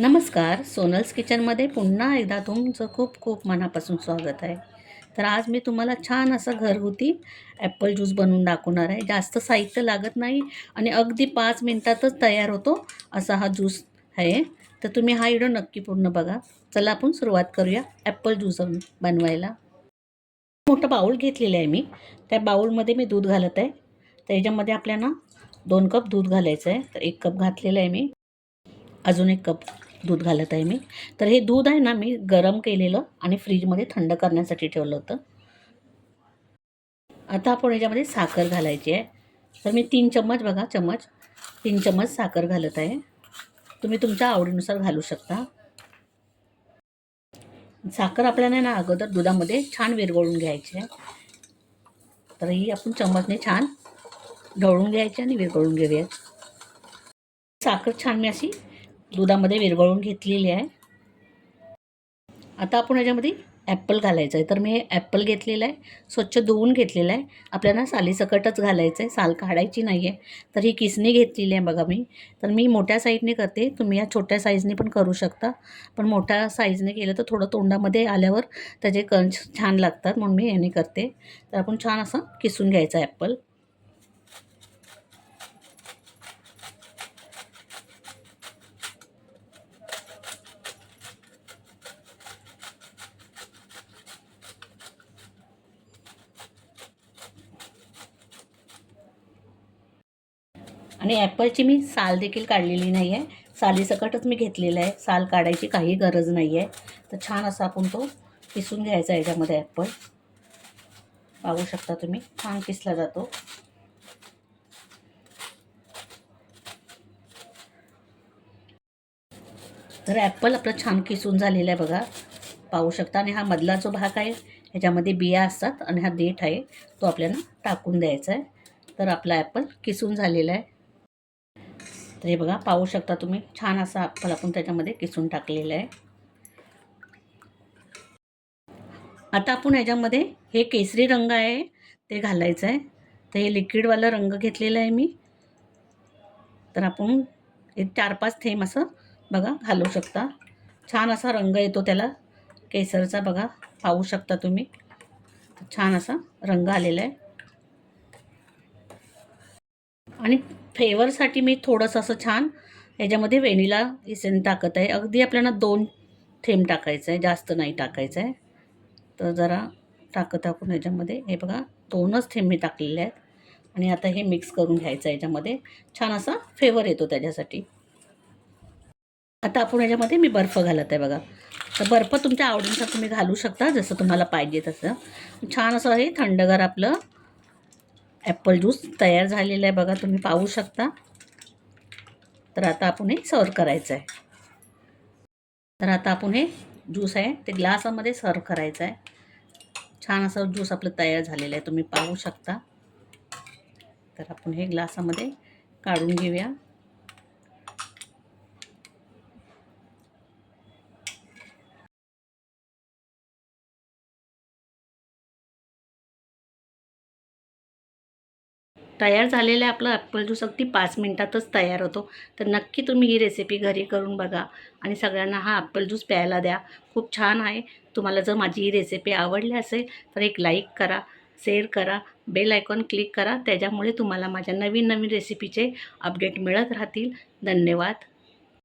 नमस्कार. सोनल्स किचनमध्ये पुन्हा एकदा तुमचं खूप खूप मनापासून स्वागत आहे. तर आज मी तुम्हाला छान असं घरगुती ॲपल ज्यूस बनवून दाखवणार आहे. जास्त साहित्य लागत नाही आणि अगदी 5 मिनिटातच तयार होतो असा हा ज्यूस आहे. तर तुम्ही हा व्हिडिओ नक्की पूर्ण बघा. चला आपण सुरुवात करूया ॲपल ज्यूस बनवायला. मोठा बाउल घेतलेला आहे मी. त्या बाउलमध्ये मी दूध घालत आहे. तर याच्यामध्ये आपल्याला 2 कप दूध घालायचं आहे. तर 1 कप घातलेलं आहे मी. अजून 1 कप दूध घालत आहे मी. तर हे दूध आहे ना, मी गरम केलेलं आणि फ्रीजमध्ये थंड करण्यासाठी ठेवलं होतं. आता आपण याच्यामध्ये साखर घालायची आहे. तर मी 3 चम्मच बघा, 3 चम्मच साखर घालत आहे. तुम्ही तुमच्या आवडीनुसार घालू शकता. साखर आपल्याला ना अगोदर दुधामध्ये छान विरघळून घ्यायची आहे. तर ही आपण चम्मचने छान ढवळून घ्यायची आणि विरघळून घेऊया. साखर छान मी अशी दुधामध्ये विरघळून घेतलेली आहे. आता आपण याच्यामध्ये ॲपल घालायचं आहे. तर मी हे ॲपल घेतलेलं आहे, स्वच्छ धुवून घेतलेलं आहे. आपल्याला सालीसकटच घालायचं आहे, साल काढायची नाही आहे. तर ही किसणी घेतलेली आहे बघा मी. तर मी मोठ्या साईजने करते, तुम्ही या छोट्या साईजने पण करू शकता. पण मोठ्या साईजने केलं तर थोडं तोंडामध्ये आल्यावर त्याचे कंच छान लागतात, म्हणून मी याने करते. तर आपण छान असं किसून घ्यायचं ॲपल. आणि ॲपलची मी साल देखील काढलेली नाही आहे. सालीसकटच मी घेतलेलं आहे. साल काढायची काही गरज नाही आहे. तर छान असा आपण तो किसून घ्यायचा याच्यामध्ये ॲपल. पाहू शकता तुम्ही, छान किसला जातो. तर ॲपल आपलं छान किसून झालेला आहे बघा, पाहू शकता. आणि हा मधला जो भाग आहे ह्याच्यामध्ये बिया असतात आणि हा देठ आहे तो आपल्याला टाकून द्यायचा आहे. तर आपला ॲपल किसून झालेला आहे. तर हे बघा, पाहू शकता तुम्ही, छान असा ॲपल आपण त्याच्यामध्ये किसून टाकलेला आहे. आता आपण ह्याच्यामध्ये हे केसरी रंग आहे ते घालायचं आहे. तर हे लिक्विडवाला रंग घेतलेला आहे मी. तर आपण एक 4-5 थेंब असं बघा घालू शकता. छान असा रंग येतो त्याला केसरचा बघा, पाहू शकता तुम्ही. छान असा रंग आलेला आहे. आणि फ्लेवरसाठी मी थोडंसं असं छान याच्यामध्ये व्हॅनिला इसेन्स टाकत आहे. अगदी आपल्याला 2 थेंब टाकायचं आहे, जास्त नाही टाकायचं आहे. तर जरा टाकत आपण याच्यामध्ये, हे बघा 2च थेंब मी टाकलेले आहेत. आणि आता हे मिक्स करून घ्यायचं आहे याच्यामध्ये, छान असा फ्लेवर येतो त्याच्यासाठी. आता आपण याच्यामध्ये मी बर्फ घालत आहे बघा. तर बर्फ तुमच्या आवडीनुसार तुम्ही घालू शकता, जसं तुम्हाला पाहिजे तसं. छान असं हे थंडगार आपलं ॲपल ज्यूस तयार झालेलं आहे बघा, तुम्ही पाहू शकता. तर आता आपण हे सर्व करायचं आहे. तर आता आपण हे ज्यूस आहे ते ग्लासामध्ये सर्व करायचं आहे. छान असं ज्यूस आपलं तयार झालेलं आहे, तुम्ही पाहू शकता. तर आपण हे ग्लासामध्ये काढून घेऊया. तयार झालेलं आहे आपलं ॲपल ज्यूस, अगदी 5 मिनिटातच तयार होतो. तर नक्की तुम्ही ही रेसिपी घरी करून बघा आणि सगळ्यांना हा ॲपल ज्यूस प्यायला द्या. खूप छान आहे. तुम्हाला जर माझी ही रेसिपी आवडली असेल तर एक लाईक करा, शेअर करा, बेल आयकॉन क्लिक करा. त्याच्यामुळे तुम्हाला माझ्या नवीन नवीन रेसिपीचे अपडेट मिळत राहतील. धन्यवाद.